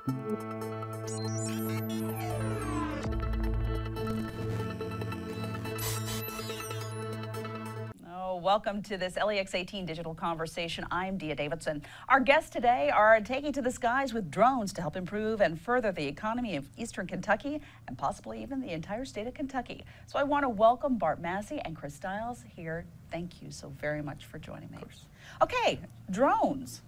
Welcome to this LEX 18 digital conversation. I'm Dia Davidson. Our guests today are taking to the skies with drones to help improve and further the economy of Eastern Kentucky and possibly even the entire state of Kentucky. So I want to welcome Bart Massey and Chris Stiles here. Thank you so very much for joining me. Okay, drones.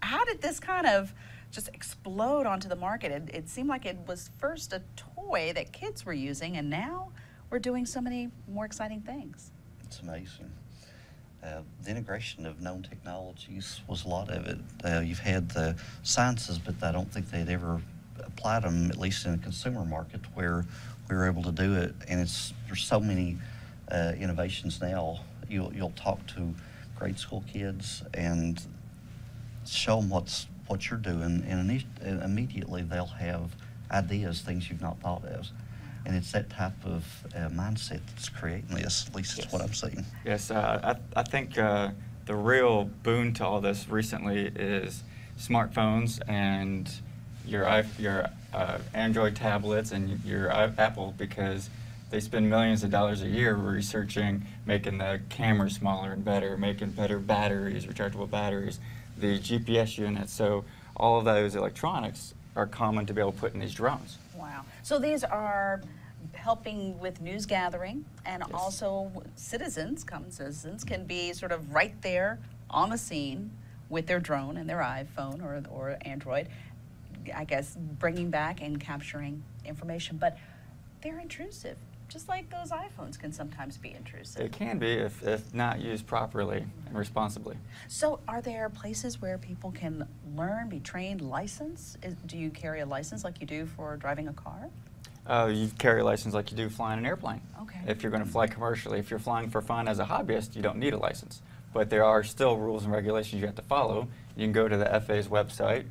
How did this kind of just explode onto the market? It seemed like it was first a toy that kids were using, and now we're doing so many more exciting things. It's amazing. The integration of known technologies was a lot of it. You've had the sciences, but I don't think they'd ever applied them, at least in a consumer market, where we were able to do it. And there's so many innovations now. You'll talk to grade school kids and show them what you're doing, and immediately they'll have ideas, things you've not thought of. And it's that type of mindset that's creating this, at least it's what I'm seeing. Yes, I think the real boon to all this recently is smartphones and your Android tablets and your Apple, because they spend millions of dollars a year researching, making the cameras smaller and better, making better batteries, rechargeable batteries, the GPS units. So all of those electronics are common to be able to put in these drones. Wow. So these are helping with news gathering, and also common citizens can be sort of right there on the scene with their drone and their iPhone or Android, I guess, bringing back and capturing information. But they're intrusive, just like those iPhones can sometimes be intrusive. It can be if not used properly and responsibly. So are there places where people can learn, be trained, license? Do you carry a license like you do for driving a car? You carry a license like you do flying an airplane. Okay. If you're going to fly commercially. If you're flying for fun as a hobbyist, you don't need a license. But there are still rules and regulations you have to follow. You can go to the FAA's website,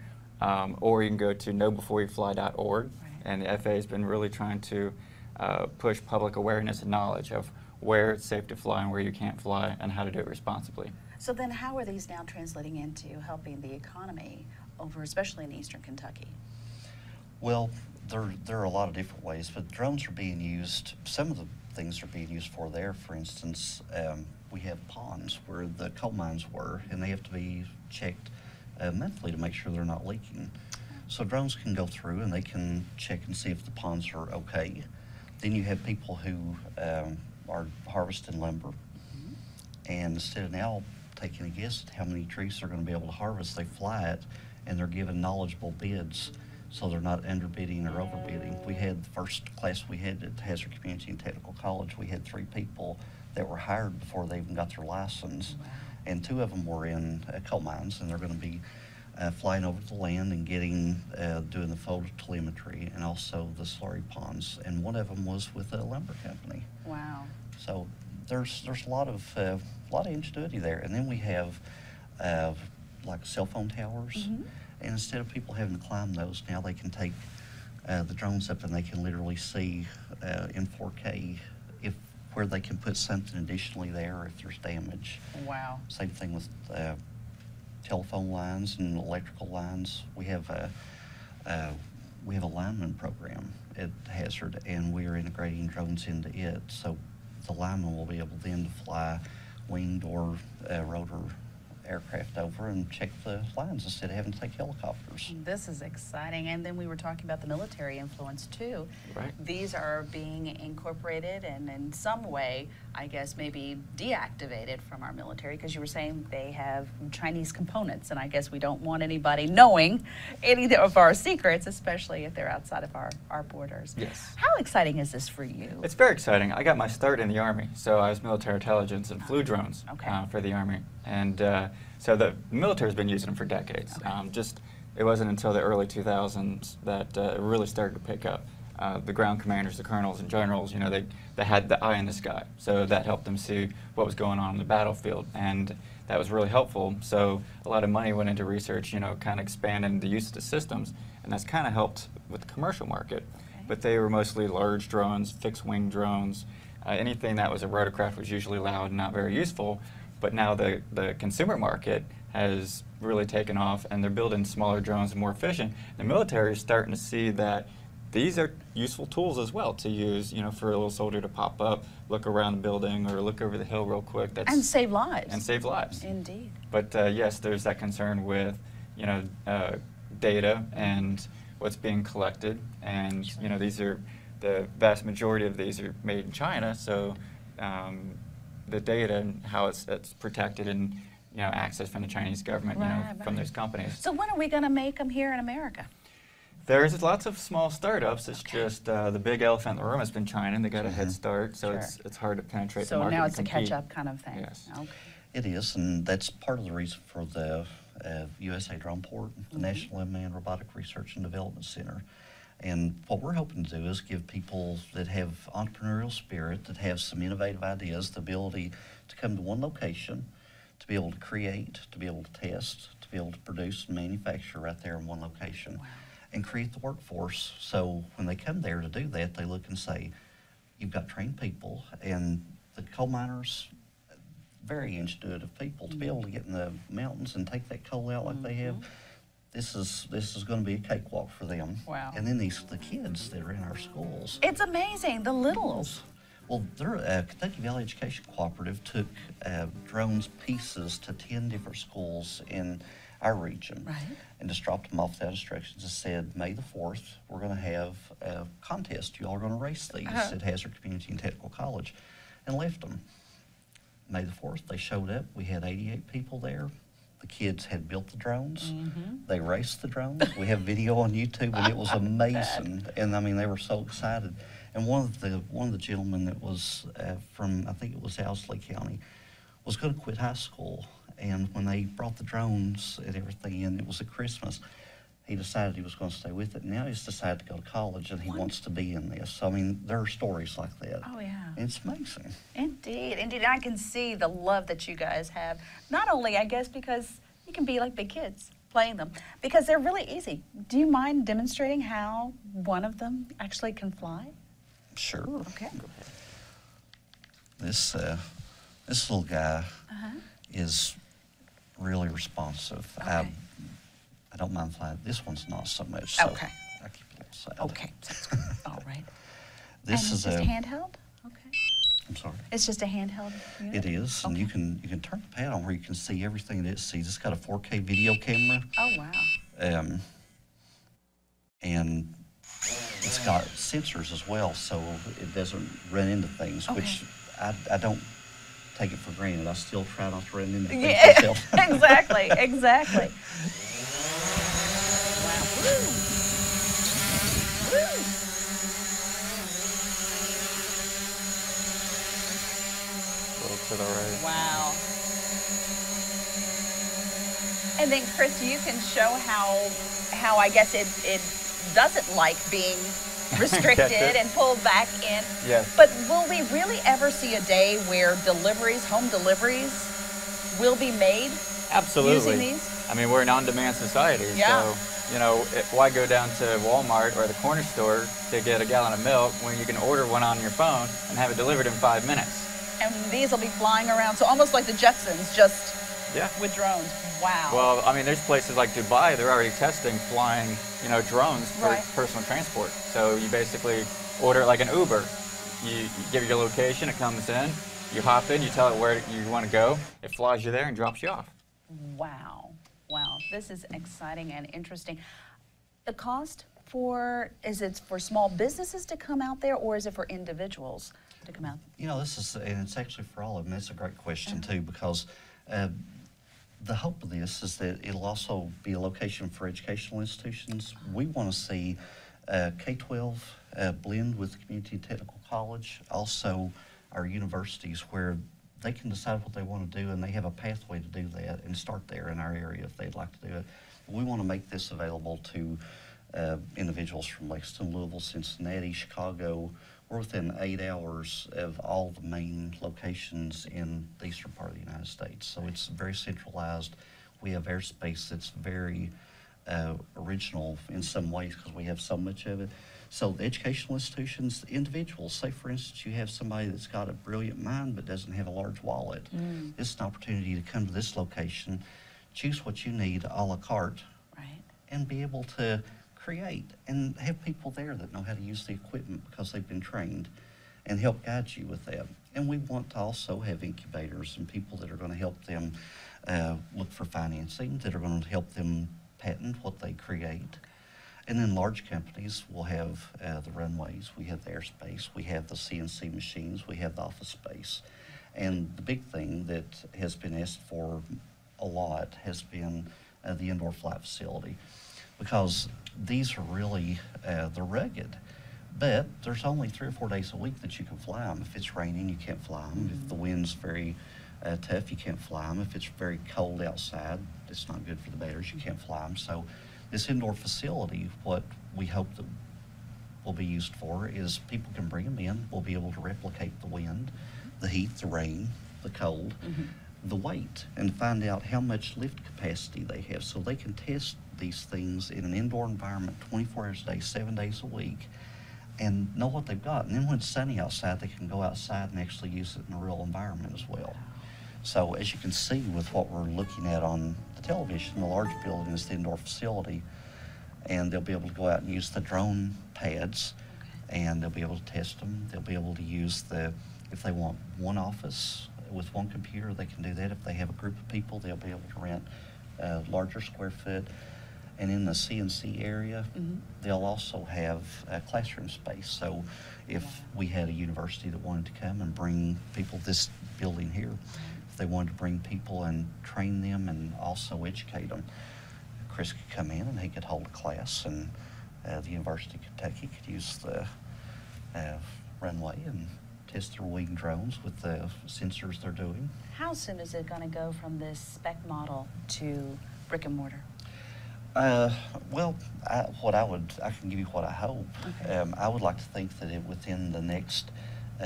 or you can go to knowbeforeyouFly.org. Right. And the FAA has been really trying to push public awareness and knowledge of where it's safe to fly and where you can't fly and how to do it responsibly. So then how are these now translating into helping the economy over, especially in Eastern Kentucky? Well, there are a lot of different ways, but drones are being used. Some of the things are being used for there. For instance, we have ponds where the coal mines were, and they have to be checked monthly to make sure they're not leaking. So drones can go through and they can check and see if the ponds are okay. Then you have people who are harvesting lumber, and instead of now taking a guess at how many trees they're going to be able to harvest, they fly it, and they're given knowledgeable bids, so they're not underbidding or overbidding. We had the first class we had at Hazard Community and Technical College, we had 3 people that were hired before they even got their license. Wow. And 2 of them were in coal mines, and they're going to be flying over the land and getting, doing the photo telemetry and also the slurry ponds. And one of them was with a lumber company. Wow. So there's a lot of ingenuity there. And then we have like cell phone towers. And instead of people having to climb those, now they can take the drones up and they can literally see in 4K where they can put something additionally there if there's damage. Wow. Same thing with telephone lines and electrical lines. We have a lineman program at Hazard, and we are integrating drones into it. So the lineman will be able then to fly winged or rotor aircraft over and check the lines instead of having to take helicopters. This is exciting. And then we were talking about the military influence too. Right. These are being incorporated and in some way, I guess, maybe deactivated from our military, because you were saying they have Chinese components, and I guess we don't want anybody knowing any of our secrets, especially if they're outside of our borders. Yes. How exciting is this for you? It's very exciting. I got my start in the Army, so I was military intelligence and flew drones for the Army. And so the military has been using them for decades. Okay. It wasn't until the early 2000s that it really started to pick up. The ground commanders, the colonels and generals, they had the eye in the sky. So that helped them see what was going on in the battlefield. And that was really helpful. So a lot of money went into research, kind of expanding the use of the systems. And that's kind of helped with the commercial market. Okay. But they were mostly large drones, fixed-wing drones. Anything that was a rotorcraft was usually loud and not very useful. But now the consumer market has really taken off, and they're building smaller drones and more efficient. The military is starting to see that these are useful tools as well to use, you know, for a little soldier to pop up, look around the building, or look over the hill real quick. And save lives. And save lives. Indeed. But yes, there's that concern with, you know, data and what's being collected, and you know, these are the vast majority of these are made in China, so the data and how it's protected and, you know, accessed from the Chinese government, you know, from those companies. So when are we going to make them here in America? There's lots of small startups. It's just the big elephant in the room has been China, and they got a head start, so it's hard to penetrate the market. So now it's a catch-up kind of thing. Yes. Okay. It is, and that's part of the reason for the USA Drone Port, the National Unmanned Robotic Research and Development Center. And what we're hoping to do is give people that have entrepreneurial spirit, that have some innovative ideas, the ability to come to one location, to be able to create, to be able to test, to be able to produce and manufacture right there in one location. Wow. And create the workforce. So when they come there to do that, they look and say, you've got trained people, and the coal miners, very intuitive people, to be able to get in the mountains and take that coal out like they have. This is going to be a cakewalk for them. Wow. And then the kids that are in our schools. It's amazing, the littles. Well, Kentucky Valley Education Cooperative took drones pieces to 10 different schools in our region, and just dropped them off without instructions and said, May the 4th, we're going to have a contest. You all are going to race these at Hazard Community and Technical College, and left them. May the 4th, they showed up. We had 88 people there. The kids had built the drones. They raced the drones. We have video on YouTube, and it was amazing. And I mean, they were so excited. And one of the gentlemen that was from, I think it was Owsley County, was going to quit high school. And when they brought the drones and everything in, it was at Christmas, he decided he was going to stay with it. Now he's decided to go to college, and he wants to be in this. So, I mean, there are stories like that. Oh, yeah. And it's amazing. Indeed, indeed. I can see the love that you guys have. Not only, I guess, because you can be like big kids playing them, because they're really easy. Do you mind demonstrating how one of them actually can fly? Sure. Okay. Go ahead. This little guy is really responsive. Okay. I don't mind flying. This one's not so much. So Okay. I keep it outside. Okay. That's good. All right. This and is it's just a handheld? Okay. I'm sorry. It's just a handheld unit? It is, and you can turn the pad on where you can see everything that it sees. It's got a 4K video camera. Oh, wow. And it's got sensors as well, so it doesn't run into things, which I don't take it for granted. I still try not to run into things myself. Exactly, exactly. Wow. Woo. Woo. A little to the right. Wow. And then, Chris, you can show how I guess it doesn't like being restricted and pulled back in. Yes. But will we really ever see a day where deliveries, home deliveries, will be made Absolutely. using these? I mean, we're an on-demand society, so, you know, why go down to Walmart or the corner store to get a gallon of milk when you can order one on your phone and have it delivered in 5 minutes? And these will be flying around, so almost like the Jetsons, just with drones. Wow. Well, I mean, there's places like Dubai, they're already testing flying, you know, drones for personal transport. So you basically order it like an Uber. You give your location, it comes in, you hop in, you tell it where you want to go, it flies you there and drops you off. Wow. Wow. This is exciting and interesting. The cost for, is it for small businesses to come out there, or is it for individuals to come out? You know, this is, and it's actually for all of them. It's a great question, too, because the hope of this is that it'll also be a location for educational institutions. We want to see K-12 blend with the community and technical college, also our universities, where they can decide what they want to do, and they have a pathway to do that and start there in our area if they'd like to do it. We want to make this available to individuals from Lexington, Louisville, Cincinnati, Chicago. We're within 8 hours of all the main locations in the eastern part of the United States. So it's very centralized. We have airspace that's very original in some ways because we have so much of it. So the educational institutions, individuals, say for instance you have somebody that's got a brilliant mind but doesn't have a large wallet. This is an opportunity to come to this location, choose what you need a la carte, Right. and be able to create and have people there that know how to use the equipment because they've been trained and help guide you with that. And we want to also have incubators and people that are going to help them look for financing, that are going to help them patent what they create. And then large companies will have the runways, we have the airspace, we have the CNC machines, we have the office space. And the big thing that has been asked for a lot has been the indoor flight facility, because these are really, they're rugged. But there's only 3 or 4 days a week that you can fly them. If it's raining, you can't fly them. If the wind's very tough, you can't fly them. If it's very cold outside, it's not good for the batteries, you can't fly them. So this indoor facility, what we hope that will be used for is people can bring them in. We'll be able to replicate the wind, the heat, the rain, the cold, the weight, and find out how much lift capacity they have, so they can test these things in an indoor environment 24 hours a day, 7 days a week, and know what they've got. And then when it's sunny outside, they can go outside and actually use it in a real environment as well. So as you can see with what we're looking at on the television, the large building is the indoor facility, and they'll be able to go out and use the drone pads, and they'll be able to test them. They'll be able to use if they want one office with one computer, they can do that. If they have a group of people, they'll be able to rent a larger square foot. And in the CNC area, they'll also have classroom space. So if we had a university that wanted to come and bring people, this building here, if they wanted to bring people and train them and also educate them, Chris could come in and he could hold a class, and the University of Kentucky could use the runway and test their wing drones with the sensors they're doing. How soon is it going to go from this spec model to brick and mortar? Well, I can give you what I hope. Okay. I would like to think that within the next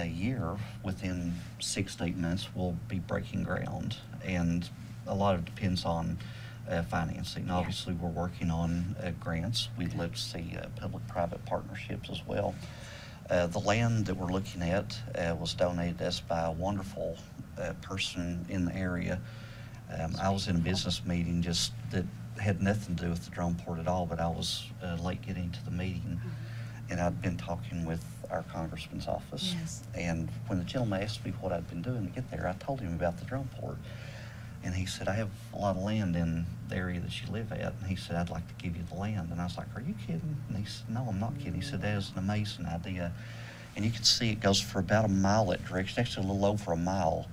year, within 6 to 8 months, we'll be breaking ground. And a lot of it depends on financing. Obviously, we're working on grants. We'd love to see public-private partnerships as well. The land that we're looking at was donated to us by a wonderful person in the area. I was in a business meeting just that had nothing to do with the drone port at all, but I was late getting to the meeting, and I'd been talking with our congressman's office. Yes. And when the gentleman asked me what I'd been doing to get there, I told him about the drone port. And he said, I have a lot of land in the area that you live at. And he said, I'd like to give you the land. And I was like, are you kidding? And he said, no, I'm not kidding. He said, that is an amazing idea. And you can see it goes for about a mile that direction, actually a little over a mile.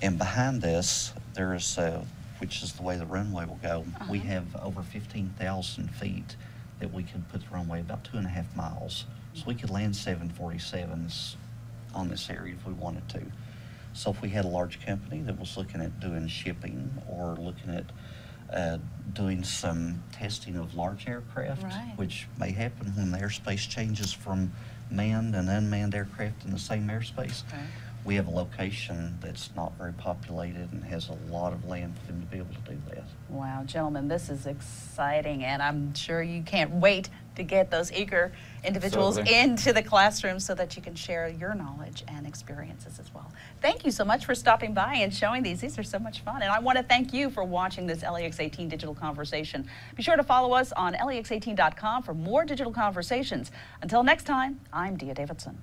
And behind this, there's, which is the way the runway will go, we have over 15,000 feet that we can put the runway, about 2.5 miles. So we could land 747s on this area if we wanted to. So if we had a large company that was looking at doing shipping or looking at doing some testing of large aircraft, which may happen when the airspace changes from manned and unmanned aircraft in the same airspace, we have a location that's not very populated and has a lot of land for them to be able to do that. Wow, gentlemen, this is exciting, and I'm sure you can't wait to get those eager individuals into the classroom so that you can share your knowledge and experiences as well. Thank you so much for stopping by and showing these. These are so much fun, and I want to thank you for watching this LEX 18 Digital Conversation. Be sure to follow us on lex18.com for more digital conversations. Until next time, I'm Dia Davidson.